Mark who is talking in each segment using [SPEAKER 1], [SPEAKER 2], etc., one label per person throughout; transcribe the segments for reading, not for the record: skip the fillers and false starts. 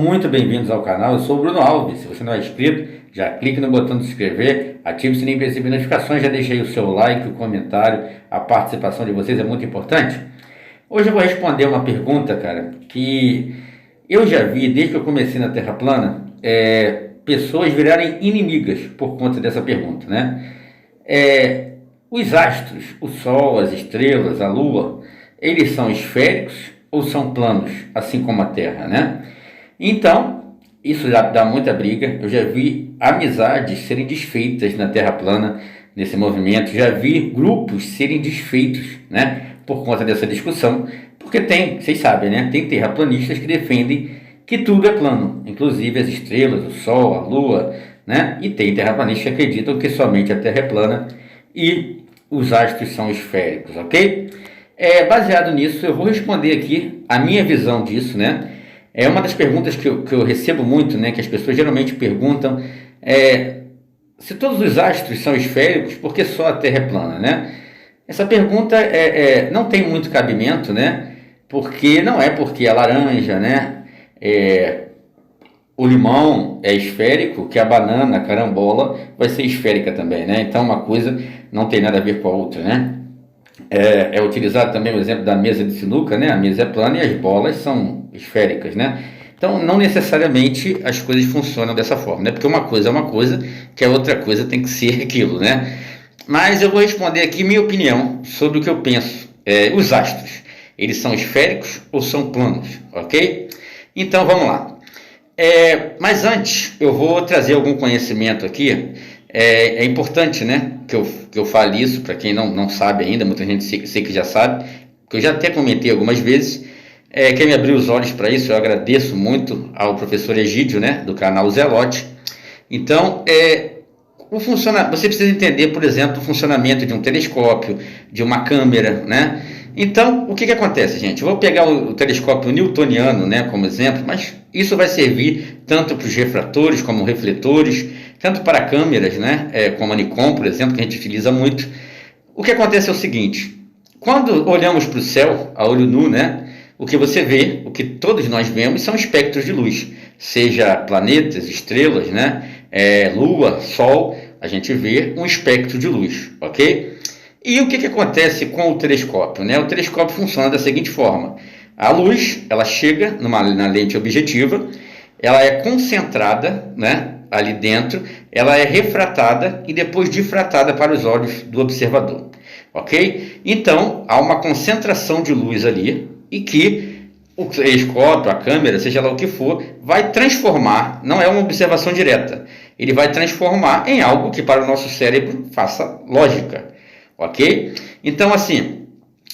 [SPEAKER 1] Muito bem-vindos ao canal, eu sou o Bruno Alves. Se você não é inscrito, já clique no botão de se inscrever, ative o sininho para receber notificações, já deixe aí o seu like, o comentário, a participação de vocês é muito importante. Hoje eu vou responder uma pergunta, cara, que eu já vi desde que eu comecei na Terra plana, pessoas virarem inimigas por conta dessa pergunta, né? Os astros, o Sol, as estrelas, a Lua, eles são esféricos ou são planos, assim como a Terra, né? Então, isso já dá muita briga. Eu já vi amizades serem desfeitas na Terra plana, nesse movimento. Já vi grupos serem desfeitos, né, por conta dessa discussão. Porque tem, vocês sabem, né, tem terraplanistas que defendem que tudo é plano, inclusive as estrelas, o Sol, a Lua, né? E tem terraplanistas que acreditam que somente a Terra é plana e os astros são esféricos, ok? Baseado nisso, eu vou responder aqui a minha visão disso, né? É uma das perguntas que eu recebo muito, né? Que as pessoas geralmente perguntam se todos os astros são esféricos, por que só a Terra é plana, né? Essa pergunta não tem muito cabimento, né? Porque não é porque a laranja, né? O limão é esférico, que a banana, a carambola, vai ser esférica também, né? Então uma coisa não tem nada a ver com a outra, né? É utilizado também o exemplo da mesa de sinuca, né? A mesa é plana e as bolas são esféricas, né? Então não necessariamente as coisas funcionam dessa forma, né? Porque uma coisa é uma coisa, que a outra coisa tem que ser aquilo, né? Mas eu vou responder aqui minha opinião sobre o que eu penso. Os astros, eles são esféricos ou são planos, ok? Então vamos lá. Mas antes eu vou trazer algum conhecimento aqui. É importante, né, que eu fale isso para quem não sabe ainda. Muita gente sei que já sabe, que eu já até comentei algumas vezes. Quem me abriu os olhos para isso, eu agradeço muito ao professor Egídio, né, do canal Zelote. Então, você precisa entender, por exemplo, o funcionamento de um telescópio, de uma câmera, né? Então, o que acontece, gente? Eu vou pegar o telescópio newtoniano, né, como exemplo, mas isso vai servir tanto para os refratores como refletores, tanto para câmeras, né, como a Nikon, por exemplo, que a gente utiliza muito. O que acontece é o seguinte: quando olhamos para o céu, a olho nu, né, o que você vê, o que todos nós vemos, são espectros de luz, seja planetas, estrelas, né, Lua, Sol, a gente vê um espectro de luz, ok? E o que acontece com o telescópio, né? O telescópio funciona da seguinte forma: a luz, ela chega na lente objetiva, ela é concentrada, né, ali dentro, ela é refratada e depois difratada para os olhos do observador, ok? Então, há uma concentração de luz ali e que o telescópio, a câmera, seja lá o que for, vai transformar, não é uma observação direta, ele vai transformar em algo que para o nosso cérebro faça lógica, ok? Então, assim,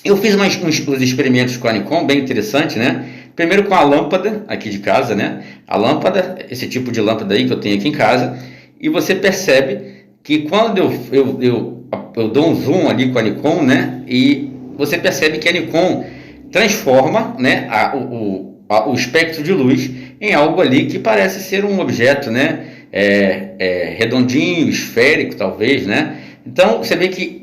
[SPEAKER 1] eu fiz uns experimentos com a Nikon, bem interessante, né? Primeiro com a lâmpada aqui de casa, né? A lâmpada, esse tipo de lâmpada aí que eu tenho aqui em casa, e você percebe que quando eu dou um zoom ali com a Nikon, né? E você percebe que a Nikon transforma, né, o espectro de luz em algo ali que parece ser um objeto, né? Redondinho, esférico, talvez, né? Então você vê que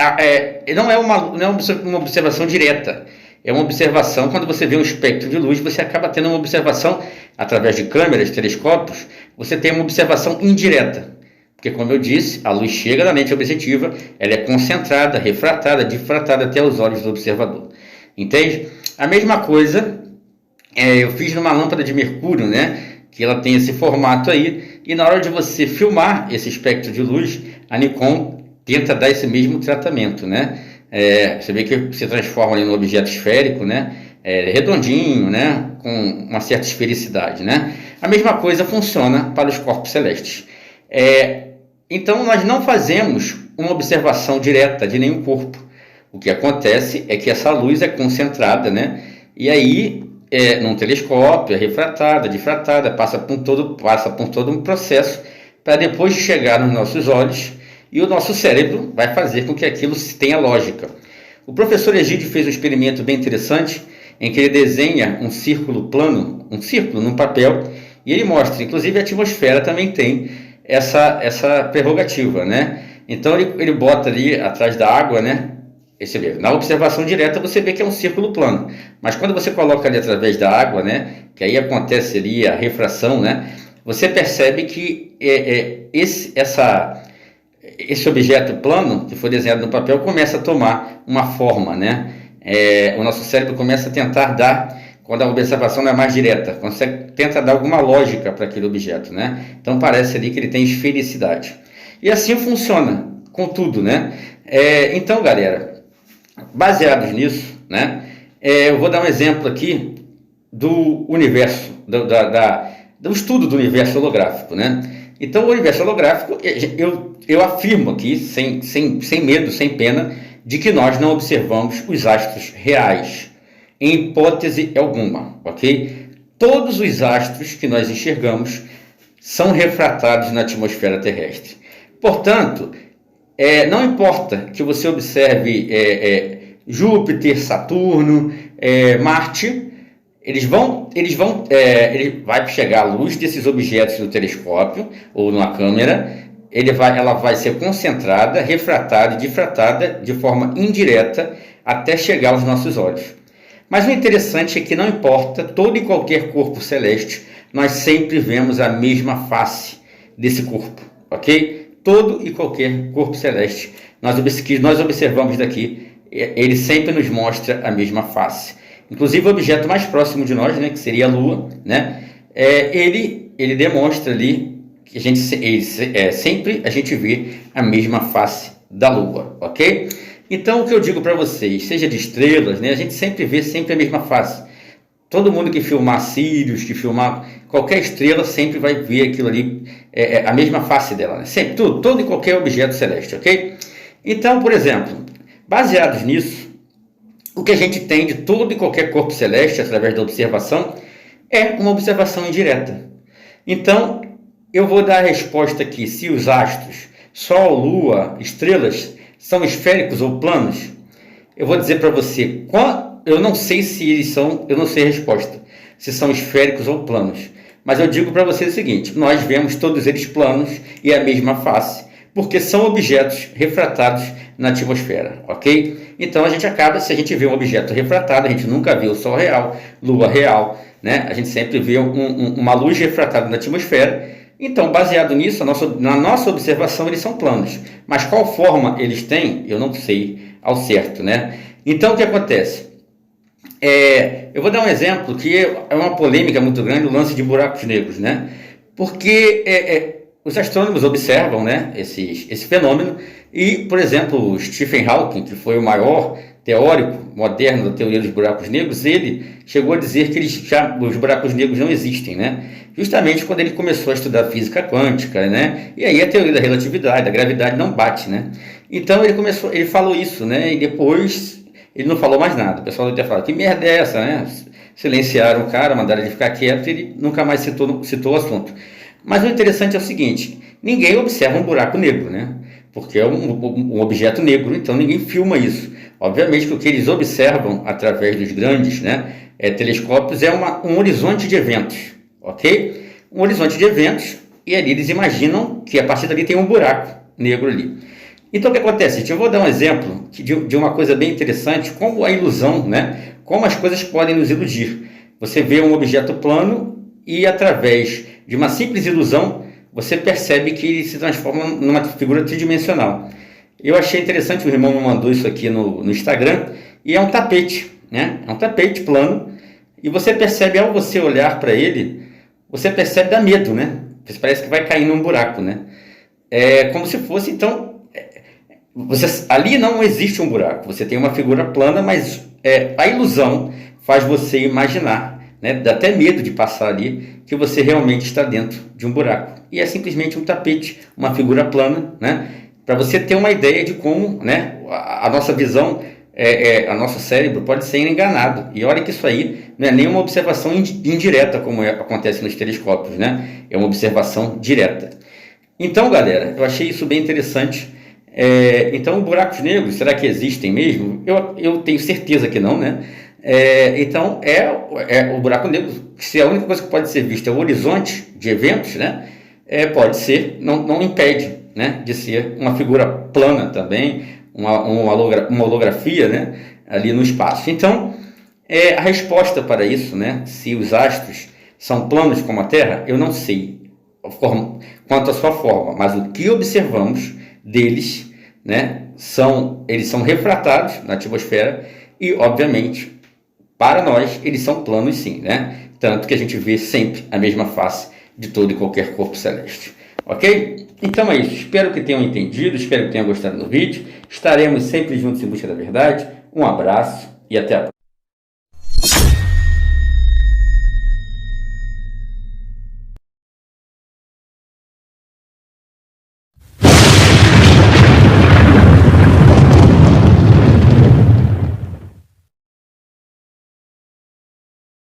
[SPEAKER 1] não é uma observação direta. É uma observação, quando você vê um espectro de luz, você acaba tendo uma observação, através de câmeras, telescópios, você tem uma observação indireta. Porque, como eu disse, a luz chega na lente objetiva, ela é concentrada, refratada, difratada até os olhos do observador. Entende? A mesma coisa eu fiz numa lâmpada de mercúrio, né? Que ela tem esse formato aí, e na hora de você filmar esse espectro de luz, a Nikon tenta dar esse mesmo tratamento, né? Você vê que se transforma ali num objeto esférico, né? Redondinho, né? Com uma certa esfericidade, né? A mesma coisa funciona para os corpos celestes. Então nós não fazemos uma observação direta de nenhum corpo. O que acontece é que essa luz é concentrada, né? E aí, num telescópio, é refratada, difratada, passa por todo um processo para depois de chegar nos nossos olhos, e o nosso cérebro vai fazer com que aquilo tenha lógica. O professor Egídio fez um experimento bem interessante, em que ele desenha um círculo plano, um círculo num papel, e ele mostra, inclusive a atmosfera também tem essa prerrogativa, né? Então ele bota ali atrás da água, né, Você vê, na observação direta você vê que é um círculo plano, mas quando você coloca ali através da água, né, que aí acontece ali a refração, né, você percebe que esse objeto plano que foi desenhado no papel começa a tomar uma forma, né? O nosso cérebro começa a tentar dar, quando a observação não é mais direta, tenta dar alguma lógica para aquele objeto, né? Então parece ali que ele tem esfericidade. E assim funciona com tudo, né? Então, galera, baseados nisso, né? Eu vou dar um exemplo aqui do universo, do estudo do universo holográfico, né? Então, o universo holográfico, eu afirmo aqui, sem medo, sem pena, de que nós não observamos os astros reais, em hipótese alguma, ok? Todos os astros que nós enxergamos são refratados na atmosfera terrestre. Portanto, não importa que você observe Júpiter, Saturno, Marte, ele vai chegar a luz desses objetos no telescópio ou numa câmera, ela vai ser concentrada, refratada e difratada de forma indireta até chegar aos nossos olhos. Mas o interessante é que não importa, todo e qualquer corpo celeste, nós sempre vemos a mesma face desse corpo, ok? Todo e qualquer corpo celeste que nós observamos daqui, ele sempre nos mostra a mesma face. Inclusive o objeto mais próximo de nós, né, que seria a Lua, né, ele demonstra ali que sempre a gente vê a mesma face da Lua, ok? Então o que eu digo para vocês, seja de estrelas, né, a gente sempre vê a mesma face. Todo mundo que filmar Sirius, que filmar qualquer estrela, sempre vai ver aquilo ali, a mesma face dela, né? Sempre, todo e qualquer objeto celeste, ok? Então, por exemplo, baseados nisso, o que a gente tem de todo e qualquer corpo celeste, através da observação, é uma observação indireta. Então, eu vou dar a resposta aqui, se os astros, Sol, Lua, estrelas, são esféricos ou planos. Eu vou dizer para você, eu não sei se eles são, eu não sei a resposta, se são esféricos ou planos. Mas eu digo para você o seguinte, nós vemos todos eles planos e a mesma face, porque são objetos refratados na atmosfera, ok? Então a gente acaba, se a gente vê um objeto refratado, a gente nunca vê o Sol real, Lua real, né? A gente sempre vê uma luz refratada na atmosfera. Então, baseado nisso, na nossa observação, eles são planos. Mas qual forma eles têm, eu não sei ao certo, né? Então, o que acontece? Eu vou dar um exemplo que é uma polêmica muito grande, o lance de buracos negros, né? Porque os astrônomos observam, né, esse fenômeno e, por exemplo, o Stephen Hawking, que foi o maior teórico moderno da teoria dos buracos negros, ele chegou a dizer que os buracos negros não existem, né? Justamente quando ele começou a estudar física quântica, né? E aí a teoria da relatividade, da gravidade não bate, né? Então ele falou isso, né? E depois ele não falou mais nada. O pessoal até fala, que merda é essa, né? Silenciaram o cara, mandaram ele ficar quieto e ele nunca mais citou o assunto. Mas o interessante é o seguinte, ninguém observa um buraco negro, né? Porque é um objeto negro, então ninguém filma isso. Obviamente que o que eles observam através dos grandes, né, telescópios é um horizonte de eventos, ok? Um horizonte de eventos, e ali eles imaginam que a partir dali tem um buraco negro ali. Então o que acontece? Eu vou dar um exemplo de uma coisa bem interessante, como a ilusão, né? Como as coisas podem nos iludir. Você vê um objeto plano e através de uma simples ilusão, você percebe que ele se transforma numa figura tridimensional. Eu achei interessante, o irmão me mandou isso aqui no Instagram, e é um tapete, né? É um tapete plano, e você percebe, ao você olhar para ele, você percebe, dá medo, né? Você parece que vai cair num buraco, né? É como se fosse, então, ali não existe um buraco, você tem uma figura plana, mas a ilusão faz você imaginar, né? Dá até medo de passar ali, que você realmente está dentro de um buraco. E é simplesmente um tapete, uma figura plana, né? Para você ter uma ideia de como, né, a nossa visão, a nosso cérebro pode ser enganado. E olha que isso aí não é nenhuma observação indireta, como acontece nos telescópios, né? É uma observação direta. Então, galera, eu achei isso bem interessante. Então, buracos negros, será que existem mesmo? Eu tenho certeza que não, né? Então, o buraco negro, se a única coisa que pode ser vista é o horizonte de eventos, né? Pode ser, não impede, né, de ser uma figura plana também, uma holografia, né, ali no espaço. Então, a resposta para isso, né, se os astros são planos como a Terra, eu não sei quanto à sua forma, mas o que observamos deles, né, eles são refratados na atmosfera e, obviamente, para nós, eles são planos sim, né? Tanto que a gente vê sempre a mesma face de todo e qualquer corpo celeste. Ok? Então é isso. Espero que tenham entendido, espero que tenham gostado do vídeo. Estaremos sempre juntos em busca da verdade. Um abraço e até a próxima.